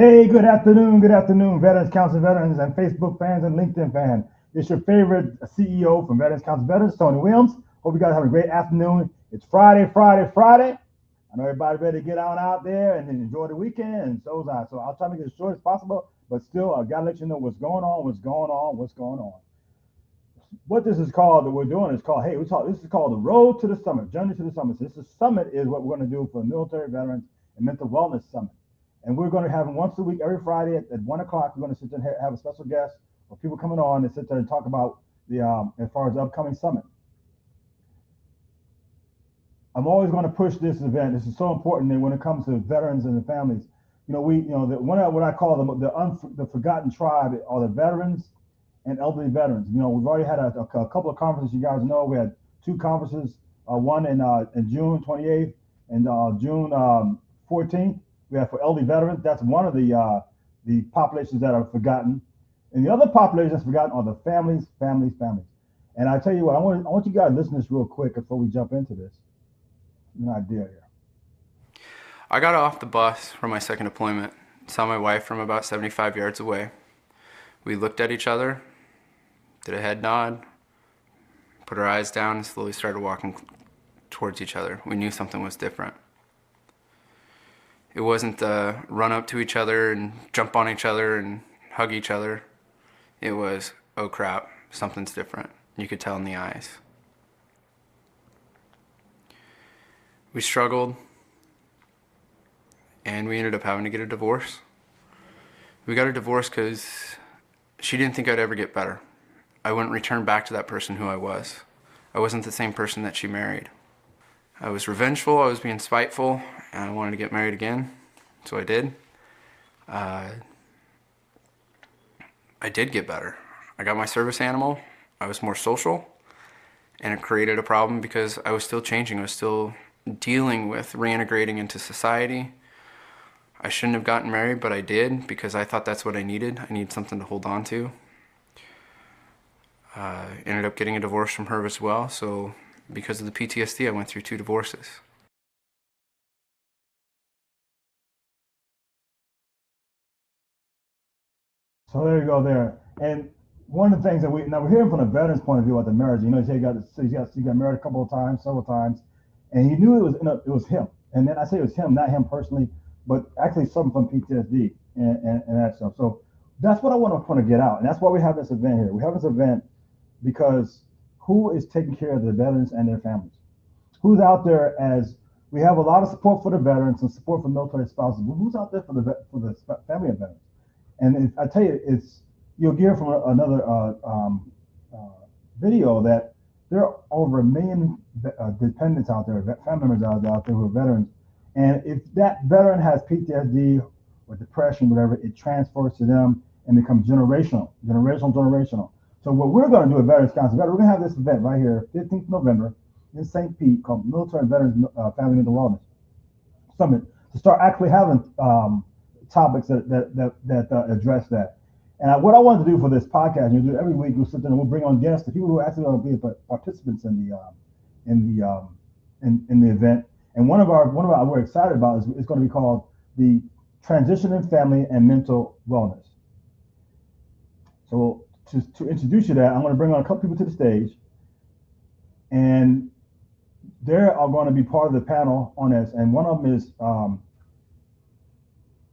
Good afternoon, Veterans Council veterans and Facebook fans and LinkedIn fans. It's your favorite CEO from Veterans Council Veterans, Tony Williams. Hope you guys have a great afternoon. It's Friday. I know everybody ready to get on out there and enjoy the weekend, and so's I. So I'll try to make it as short as possible, but still, I gotta let you know what's going on. What this is called that we're doing is called, this is called the Road to the Summit, Journey to the Summit. So this is summit is what we're going to do for the military veterans and mental wellness summit. And we're going to have them once a week, every Friday at 1 o'clock. We're going to sit there and have a special guest or people coming on and sit there and talk about the as far as the upcoming summit. I'm always going to push this event. This is so important that when it comes to veterans and the families, what I call the forgotten tribe are the veterans and elderly veterans. We've already had a couple of conferences. You guys know we had two conferences, one in June 28th and June 14th. We have for elderly veterans. That's one of the populations that are forgotten, and the other population that's forgotten are the families. And I tell you what, I want you guys to listen to this real quick before we jump into this. An idea here. I got off the bus from my second deployment, saw my wife from about 75 yards away. We looked at each other, did a head nod, put our eyes down, and slowly started walking towards each other. We knew something was different. It wasn't run up to each other and jump on each other and hug each other. It was, oh crap, something's different. You could tell in the eyes. We struggled, and we ended up having to get a divorce. We got a divorce because she didn't think I'd ever get better. I wouldn't return back to that person who I was. I wasn't the same person that she married. I was revengeful, I was being spiteful, and I wanted to get married again, so I did. I did get better. I got my service animal, I was more social, and it created a problem because I was still changing. I was still dealing with reintegrating into society. I shouldn't have gotten married, but I did because I thought that's what I needed. I needed something to hold on to. Ended up getting a divorce from her as well, so because of the PTSD, I went through 2 divorces. So there you go there. And one of the things that we're hearing from the veterans' point of view about the marriage. He got married a couple of times, several times, and he knew it was him. And then I say it was him, not him personally, but actually something from PTSD and that stuff. So that's what I want to get out, and that's why we have this event here. We have this event because who is taking care of the veterans and their families? Who's out there as we have a lot of support for the veterans and support for military spouses, but who's out there for the family of veterans? And I tell you, you'll hear from another video that there are over 1 million dependents out there, family members out there who are veterans. And if that veteran has PTSD or depression, whatever, it transfers to them and becomes generational. So what we're going to do at Veterans Council, we're going to have this event right here, 15th November in St. Pete, called Military Veterans Family Mental Wellness Summit, to start actually having topics that address that. And what I wanted to do for this podcast, do every week, we'll sit there and we'll bring on guests, the people who actually want to be participants in the event. And one of our we're excited about is going to be called the Transition in Family and Mental Wellness. So to introduce you to that, I'm going to bring on a couple people to the stage, and they are going to be part of the panel on this. And one of them is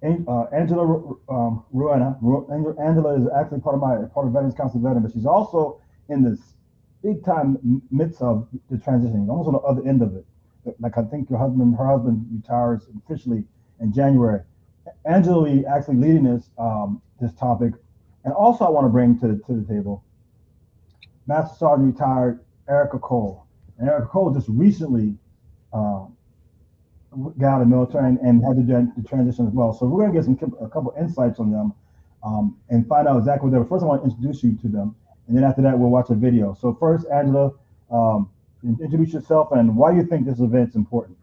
Angela Ruena. Angela is actually part of Veterans Council Veteran, but she's also in this big time midst of the transition, almost on the other end of it. Like I think her husband retires officially in January. Angela will be actually leading this topic, and also I want to bring to the table Master Sergeant retired Erica Cole. And Erica Cole just recently got out of the military and had to do the transition as well. So we're going to get a couple insights on them and find out exactly what they were. First, I want to introduce you to them, and then after that, we'll watch a video. So first, Angela, introduce yourself and why you think this event's important.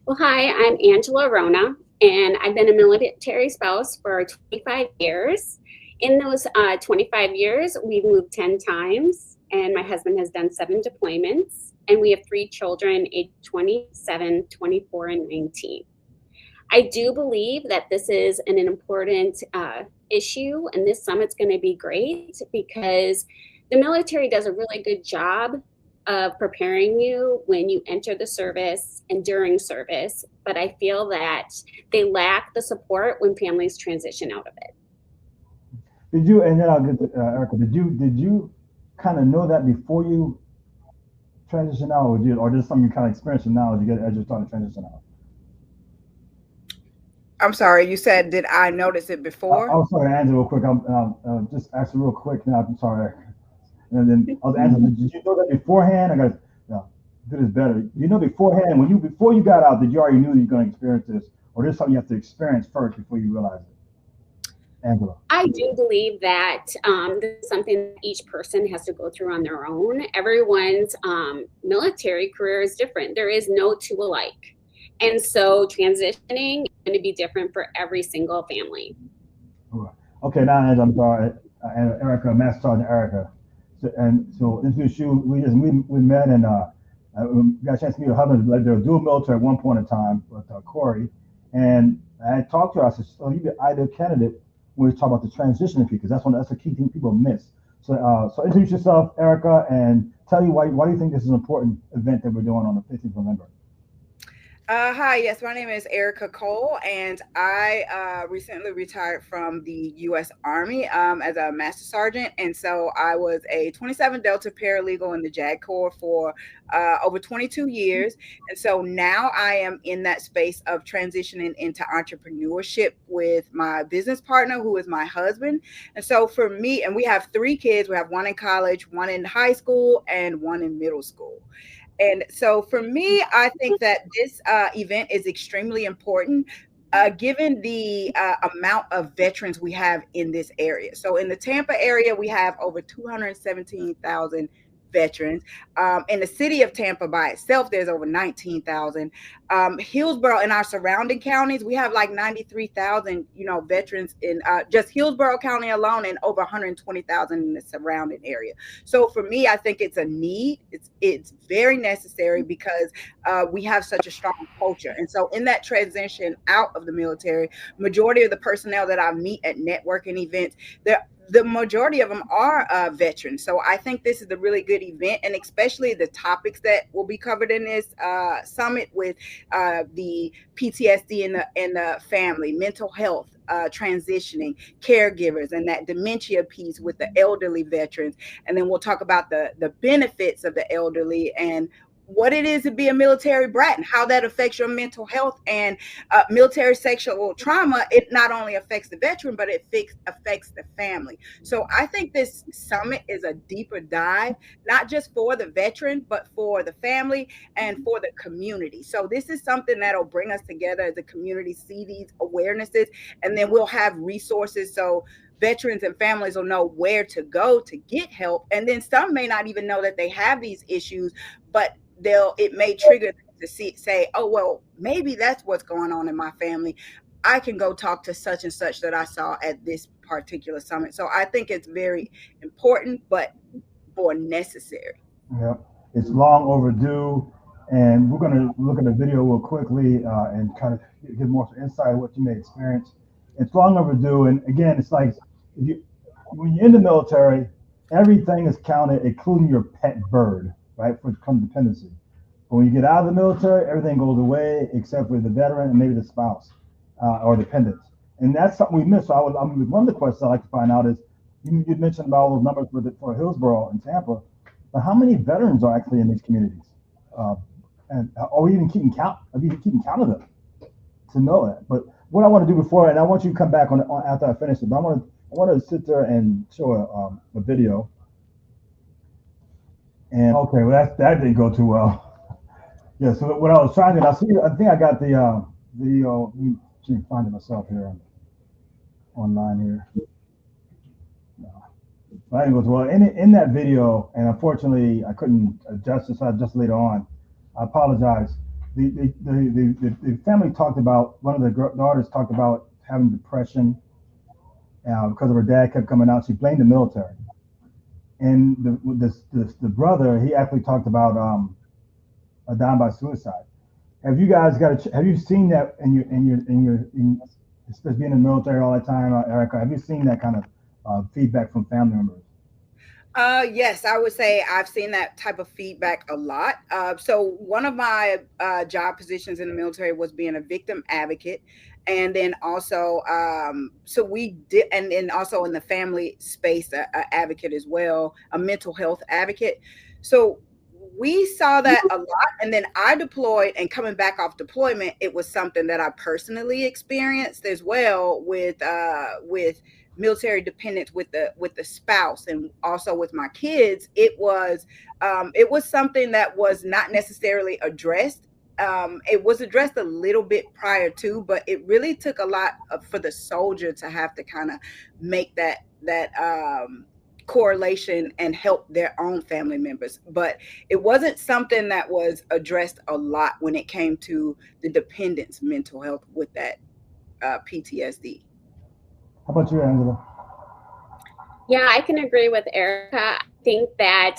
Well, hi, I'm Angela Rona, and I've been a military spouse for 25 years. In those 25 years, we've moved 10 times, and my husband has done 7 deployments, and we have 3 children aged 27, 24, and 19. I do believe that this is an important issue, and this summit's going to be great because the military does a really good job of preparing you when you enter the service and during service, but I feel that they lack the support when families transition out of it. Did you, and then I'll get to Erica, did you kind of know that before you transition out, or just something you kind of experienced now as you're starting to transition out? I'm sorry, you said, did I notice it before? I'm sorry, Angela, real quick. I'm just asking real quick now. I'm sorry. And then I was Angela, did you know that beforehand? I got no, do this better. You know beforehand, before you got out, did you already knew that you're going to experience this, or there's something you have to experience first before you realize it? Angela. I do believe that this is something each person has to go through on their own. Everyone's military career is different. There is no two alike. And so transitioning is going to be different for every single family. Okay, now Angela, I'm sorry, Erica, Master Sergeant Erica. So introduce you. We met and got a chance to meet her husband. Like they were dual military at one point in time with Corey, and I talked to her. I said, "So you'd be an ideal candidate when we talk about the transition piece, because that's a key thing people miss." So introduce yourself, Erica, and tell you why do you think this is an important event that we're doing on the 15th of November? Hi, yes, my name is Erica Cole, and I recently retired from the U.S. Army as a Master Sergeant, and so I was a 27 Delta paralegal in the JAG Corps for over 22 years, and so now I am in that space of transitioning into entrepreneurship with my business partner, who is my husband. And so for me, and we have 3 kids, we have one in college, one in high school, and one in middle school. And so for me, I think that this event is extremely important, given the amount of veterans we have in this area. So in the Tampa area, we have over 217,000 veterans. In the city of Tampa by itself, there's over 19,000. Hillsborough and our surrounding counties, we have like 93,000, veterans in just Hillsborough County alone, and over 120,000 in the surrounding area. So for me, I think it's a need. It's very necessary because we have such a strong culture. And so in that transition out of the military, majority of the personnel that I meet at networking events, the majority of them are veterans. So I think this is a really good event, and especially the topics that will be covered in this summit with the PTSD in the family, mental health, transitioning, caregivers, and that dementia piece with the elderly veterans. And then we'll talk about the benefits of the elderly and what it is to be a military brat and how that affects your mental health. And military sexual trauma, it not only affects the veteran, but it affects the family. So I think this summit is a deeper dive, not just for the veteran, but for the family and for the community. So this is something that'll bring us together as a community, see these awarenesses, and then we'll have resources so veterans and families will know where to go to get help. And then some may not even know that they have these issues, but it may trigger them to say, oh, well, maybe that's what's going on in my family. I can go talk to such and such that I saw at this particular summit. So I think it's very important, but more necessary. Yeah, it's long overdue. And we're going to look at the video real quickly and kind of give more insight of what you may experience. It's long overdue. And again, it's like when you're in the military, everything is counted, including your pet bird, right, for dependency. But when you get out of the military, everything goes away except for the veteran and maybe the spouse or dependents. And that's something we miss. So one of the questions I'd like to find out is, you mentioned about all those numbers for Hillsborough and Tampa, but how many veterans are actually in these communities? And are we even keeping count? Are we even keeping count of them to know that? But what I want to do before, and I want you to come back on after I finish it, but I want to sit there and show a video. And okay, well that didn't go too well. Yeah. So what I was trying to, I think I got the video. Let me see if I can find it myself here online here. No, but I didn't go too well. In that video, and unfortunately I couldn't adjust this. I just later on. I apologize. The family talked about, one of the daughters talked about having depression because of her dad kept coming out. She blamed the military. And the brother, he actually talked about dying by suicide. Have you guys have you seen that especially being in the military all the time, Erica? Have you seen that kind of feedback from family members? Yes, I would say I've seen that type of feedback a lot. So one of my job positions in the military was being a victim advocate. And then also, so we did, and then also in the family space, a advocate as well, a mental health advocate. So we saw that a lot. And then I deployed, and coming back off deployment, it was something that I personally experienced as well with military dependence with the spouse, and also with my kids. It was something that was not necessarily addressed. It was addressed a little bit prior to, but it really took a lot for the soldier to have to kind of make that correlation and help their own family members. But it wasn't something that was addressed a lot when it came to the dependents' mental health with that PTSD. How about you, Angela? Yeah, I can agree with Erica. I think that,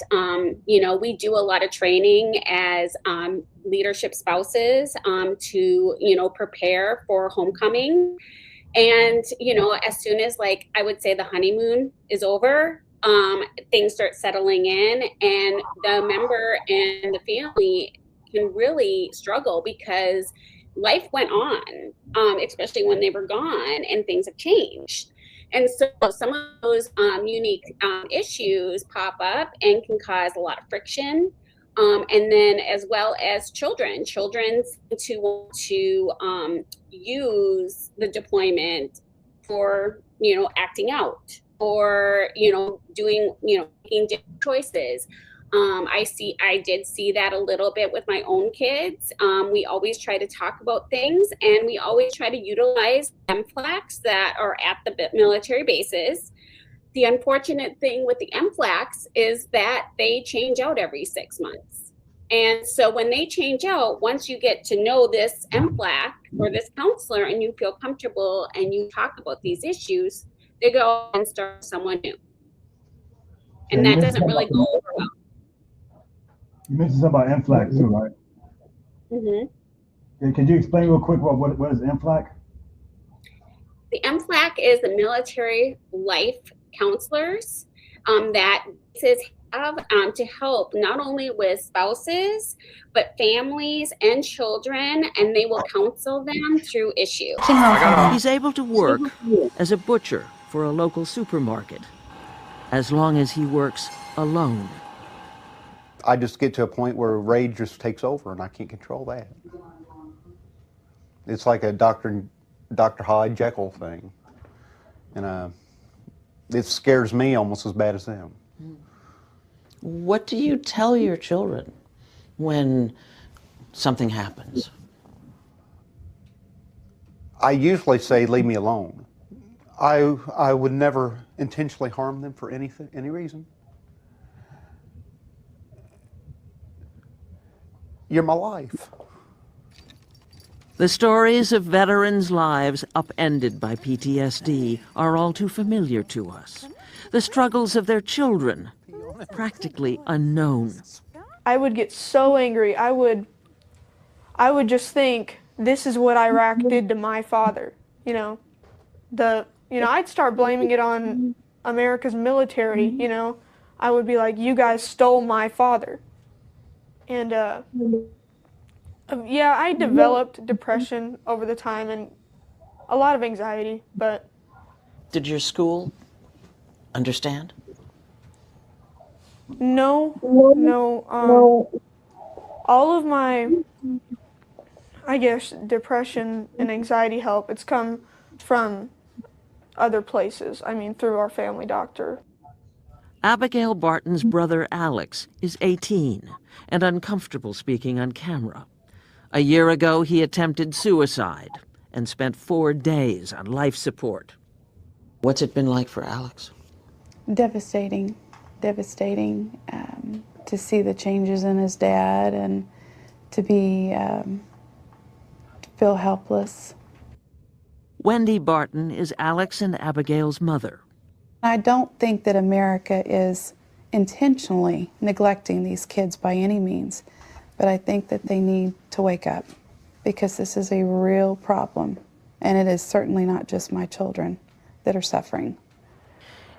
we do a lot of training as leadership spouses to, prepare for homecoming. And, as soon as, like, I would say the honeymoon is over, things start settling in, and the member and the family can really struggle because life went on, especially when they were gone, and things have changed. And so some of those unique issues pop up and can cause a lot of friction. And then as well as children to want to use the deployment for, acting out, or, doing, making different choices. I did see that a little bit with my own kids. We always try to talk about things, and we always try to utilize MFLACs that are at the military bases. The unfortunate thing with the MFLACs is that they change out every 6 months. And so when they change out, once you get to know this MFLAC or this counselor and you feel comfortable and you talk about these issues, they go and start someone new. And that doesn't really go over well. You mentioned something about MFLAC too, right? Mm-hmm. Could you explain real quick what is MFLAC? The MFLAC is the military life counselors that have to help not only with spouses, but families and children, and they will counsel them through issues. He's able to work as a butcher for a local supermarket, as long as he works alone. I just get to a point where rage just takes over and I can't control that. It's like a Dr. Hyde Jekyll thing. And it scares me almost as bad as them. What do you tell your children when something happens? I usually say, leave me alone. I would never intentionally harm them for any reason. You're my life. The stories of veterans' lives upended by PTSD are all too familiar to us. The struggles of their children, practically unknown. I would get so angry. I would just think, this is what Iraq did to my father. I'd start blaming it on America's military. I would be like, you guys stole my father. And I developed depression over the time and a lot of anxiety, but... Did your school understand? No. All of my, I guess, depression and anxiety help, it's come from other places. I mean, through our family doctor. Abigail Barton's brother Alex is 18 and uncomfortable speaking on camera. A year ago, he attempted suicide and spent 4 days on life support. What's it been like for Alex? Devastating to see the changes in his dad and to be feel helpless. Wendy Barton is Alex and Abigail's mother. I don't think that America is intentionally neglecting these kids by any means, but I think that they need to wake up. because this is a real problem, and it is certainly not just my children that are suffering.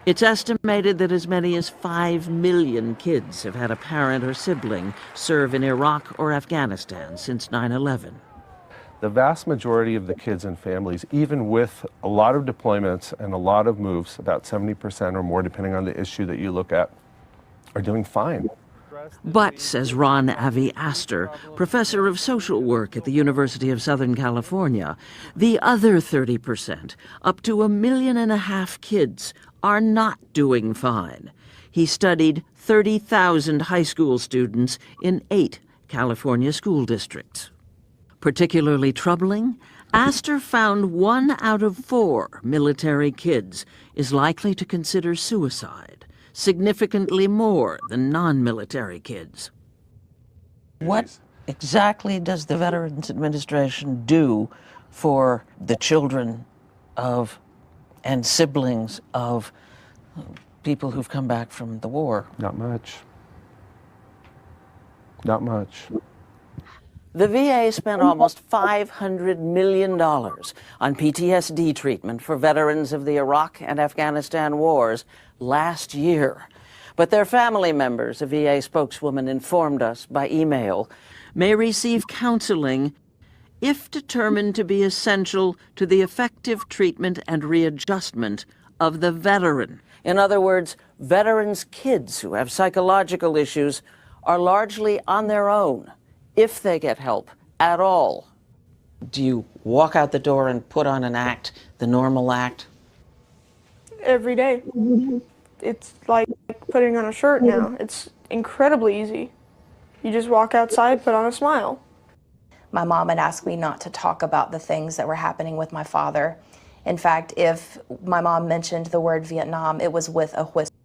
It's estimated that as many as 5 million kids have had a parent or sibling serve in Iraq or Afghanistan since 9/11. The vast majority of the kids and families, even with a lot of deployments and a lot of moves, about 70% or more, depending on the issue that you look at, are doing fine. But, says Ron Avi Astor, professor of social work at the University of Southern California, the other 30%, up to 1.5 million kids, are not doing fine. He studied 30,000 high school students in 8 California school districts. Particularly troubling, Astor found 1 out of 4 military kids is likely to consider suicide, significantly more than non-military kids. What exactly does the Veterans Administration do for the children of and siblings of people who've come back from the war? Not much. Not much. The VA spent almost $500 million on PTSD treatment for veterans of the Iraq and Afghanistan wars last year. But their family members, a VA spokeswoman informed us by email, may receive counseling if determined to be essential to the effective treatment and readjustment of the veteran. In other words, veterans' kids who have psychological issues are largely on their own, if they get help at all. Do you walk out the door and put on an act, the normal act? Every day. It's like putting on a shirt now. It's incredibly easy. You just walk outside, put on a smile. My mom had asked me not to talk about the things that were happening with my father. In fact, if my mom mentioned the word Vietnam, it was with a whisper.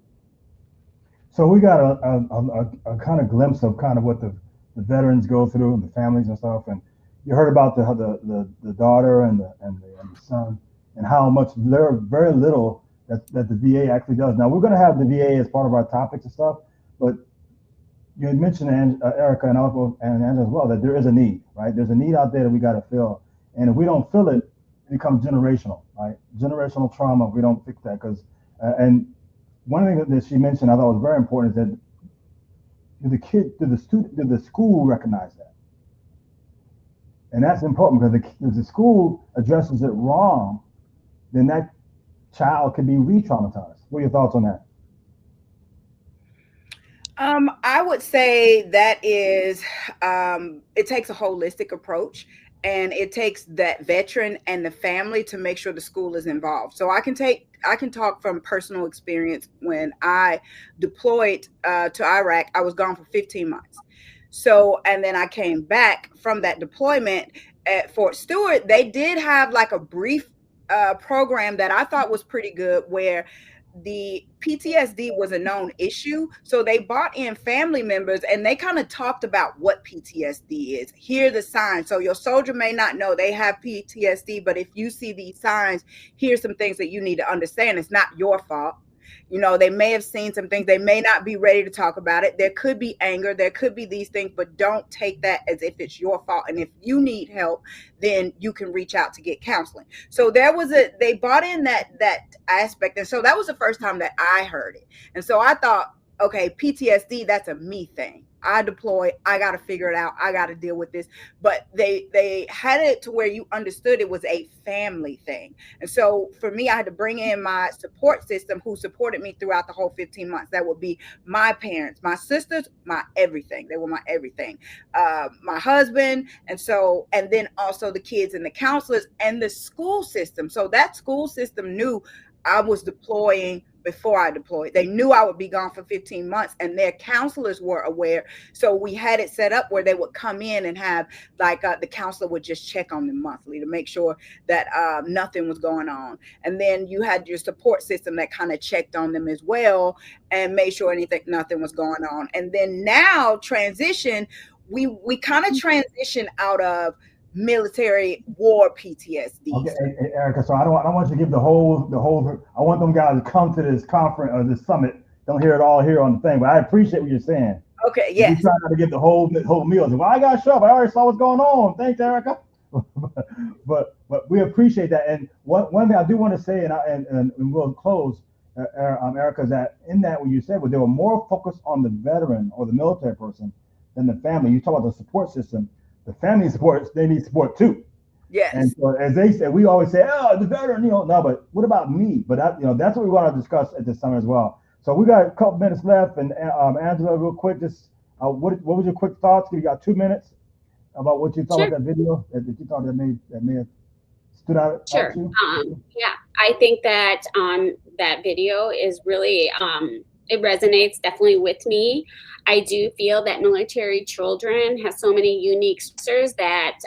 So we got a kind of glimpse of kind of what the veterans go through and the families and stuff. And you heard about the daughter and the son and how much very little that the VA actually does. Now we're going to have the VA as part of our topics and stuff, but you had mentioned, Erica and Angela as well, that there is a need, right? There's a need out there that we got to fill. And if we don't fill it, it becomes generational, right? Generational trauma, if we don't fix that. And one thing that she mentioned I thought was very important is that did the school recognize that? And that's important because if the school addresses it wrong, then that child could be re-traumatized. What are your thoughts on that? I would say that is, it takes a holistic approach, and it takes that veteran and the family to make sure the school is involved. So I can talk from personal experience. When I deployed to Iraq, I was gone for 15 months. So, and then I came back from that deployment at Fort Stewart. They did have like a brief program that I thought was pretty good, where the PTSD was a known issue. So they brought in family members and they kind of talked about what PTSD is. Here are the signs. So your soldier may not know they have PTSD, but if you see these signs, here's some things that you need to understand. It's not your fault. You know, they may have seen some things. They may not be ready to talk about it. There could be anger. There could be these things, but don't take that as if it's your fault. And if you need help, then you can reach out to get counseling. So they brought in that aspect. And so that was the first time that I heard it. And so I thought, okay, PTSD, that's a me thing. I deploy, I got to figure it out. I got to deal with this. But they had it to where you understood it was a family thing. And so for me, I had to bring in my support system who supported me throughout the whole 15 months. That would be my parents, my sisters, my everything. They were my everything. My husband. And then also the kids and the counselors and the school system. So that school system knew I was deploying before I deployed. They knew I would be gone for 15 months, and their counselors were aware. So we had it set up where they would come in and have the counselor would just check on them monthly to make sure that nothing was going on. And then you had your support system that kind of checked on them as well and made sure nothing was going on. And then now transition, we kind of transition out of military war PTSD. Okay, hey, Erica. So I don't want you to give the whole. I want them guys to come to this conference or this summit. Don't hear it all here on the thing, but I appreciate what you're saying. Okay, We yes. try not to get the whole meal. Well, I got to show up. I already saw what's going on. Thanks, Erica. but we appreciate that. And one thing I do want to say, and we'll close, Erica, is that in that when you said they were more focused on the veteran or the military person than the family. You talk about the support system. The family supports, they need support too. Yes. And so as they said, we always say, oh, the veteran, no, but what about me? But that, that's what we want to discuss at this summer as well. So we got a couple minutes left, and Angela, real quick, just what was your quick thoughts? You got 2 minutes about what you thought Sure. about that video that you thought that may have stood out. Sure. Out to you? Yeah, I think that that video is really it resonates definitely with me. I do feel that military children have so many unique stressors that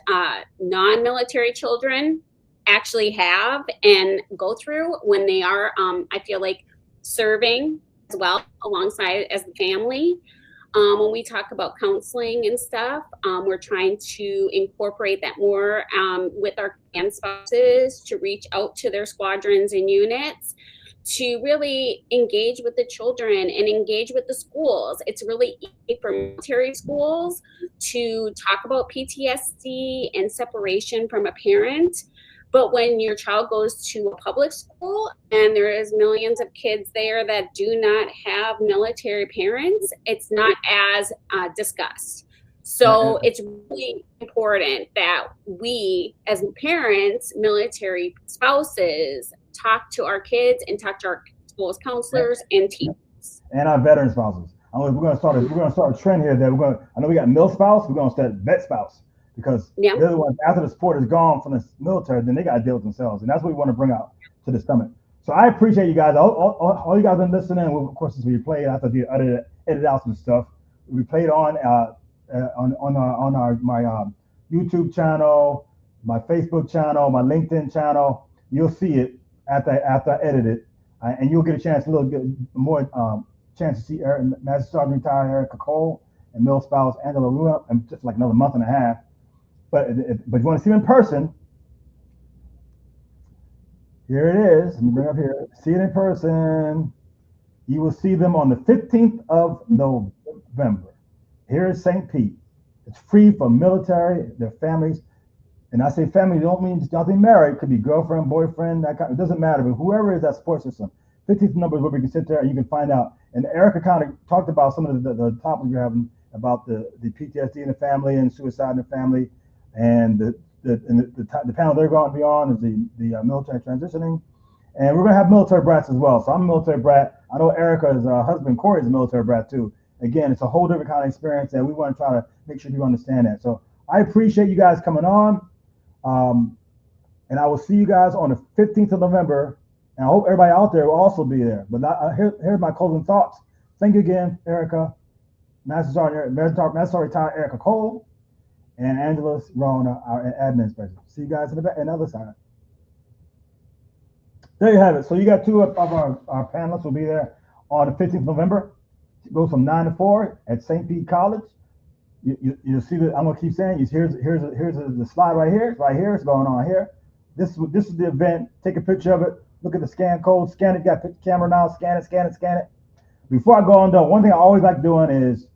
non-military children actually have and go through when they are, I feel like, serving as well alongside as the family. When we talk about counseling and stuff, we're trying to incorporate that more with our command spouses to reach out to their squadrons and units to really engage with the children and engage with the schools. It's really easy for military schools to talk about PTSD and separation from a parent. But when your child goes to a public school and there is millions of kids there that do not have military parents, it's not as discussed. So it's really important that we, as parents, military spouses, talk to our kids and talk to our schools counselors and teachers. And our veteran spouses. We're going to start a trend here that I know we got mil spouse, we're going to start vet spouse. Because they're the ones, after the support is gone from the military, then they got to deal with themselves. And that's what we want to bring out to the summit. So I appreciate you guys. All you guys been listening. Of course, as we play it, I have to edit out some stuff. We played on my YouTube channel, my Facebook channel, my LinkedIn channel. You'll see it after I edit it. And you'll get a chance, a little bit more chance to see Master Sergeant retired Erica Cole and mil spouse Angela Rua in just like another month and a half. But if you want to see them in person, here it is. Let me bring it up here. See it in person. You will see them on the 15th of November. Here is St. Pete. It's free for military, their families. And I say family, don't mean just nothing married. It could be girlfriend, boyfriend, that kind. It doesn't matter. But whoever is that support system, 15th number is where we can sit there and you can find out. And Erica kind of talked about some of the topics we're having about the PTSD in the family and suicide in the family. And the panel they're going to be on is the military transitioning. And we're going to have military brats as well. So I'm a military brat. I know Erica's husband, Corey, is a military brat too. Again, it's a whole different kind of experience that we want to try to make sure you understand that. So I appreciate you guys coming on. And I will see you guys on the 15th of November. And I hope everybody out there will also be there. But here's my closing thoughts. Thank you again, Erica, Master Sergeant retired Erica Cole, and Angela Rona, our admin specialist. See you guys on the other side. There you have it. So you got two of our panelists will be there on the 15th of November. It goes from 9 to 4 at St. Pete College. You'll see that I'm gonna keep saying. Here's the slide right here. It's right here. It's going on here. This is the event. Take a picture of it. Look at the scan code. Scan it. Got the camera now. Scan it. Before I go on, though, one thing I always like doing is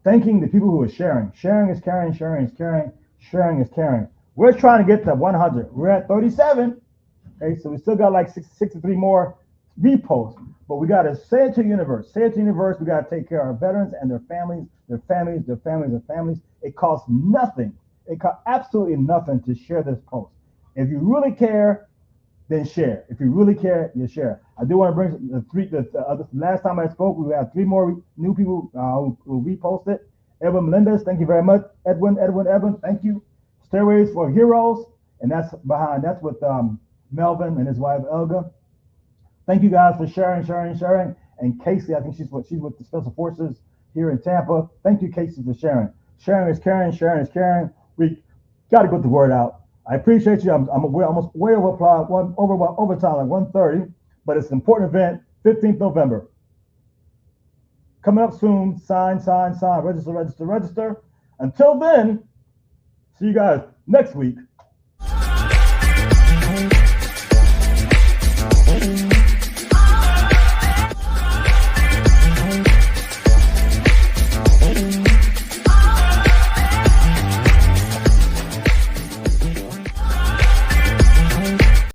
thanking the people who are sharing. Sharing is caring. Sharing is caring. Sharing is caring. We're trying to get to 100. We're at 37. Okay, so we still got like 63 more reposts. But we got to say it to the universe. Say it to the universe. We got to take care of our veterans and their families, their families, their families, their families. It costs nothing. It costs absolutely nothing to share this post. If you really care, then share. If you really care, you share. I do want to bring the last time I spoke, we had 3 more new people who reposted. Edwin Melendez, thank you very much. Edwin, thank you. Stairways for Heroes, and that's with Melvin and his wife Elga. Thank you guys for sharing. And Casey, I think she's with the Special Forces here in Tampa. Thank you, Casey, for sharing. Sharing is caring. Sharing is caring. We got to get the word out. I appreciate you. I'm almost way over overtime, like 1:30, but it's an important event. 15th November. Coming up soon. Sign. Register. Until then, see you guys next week.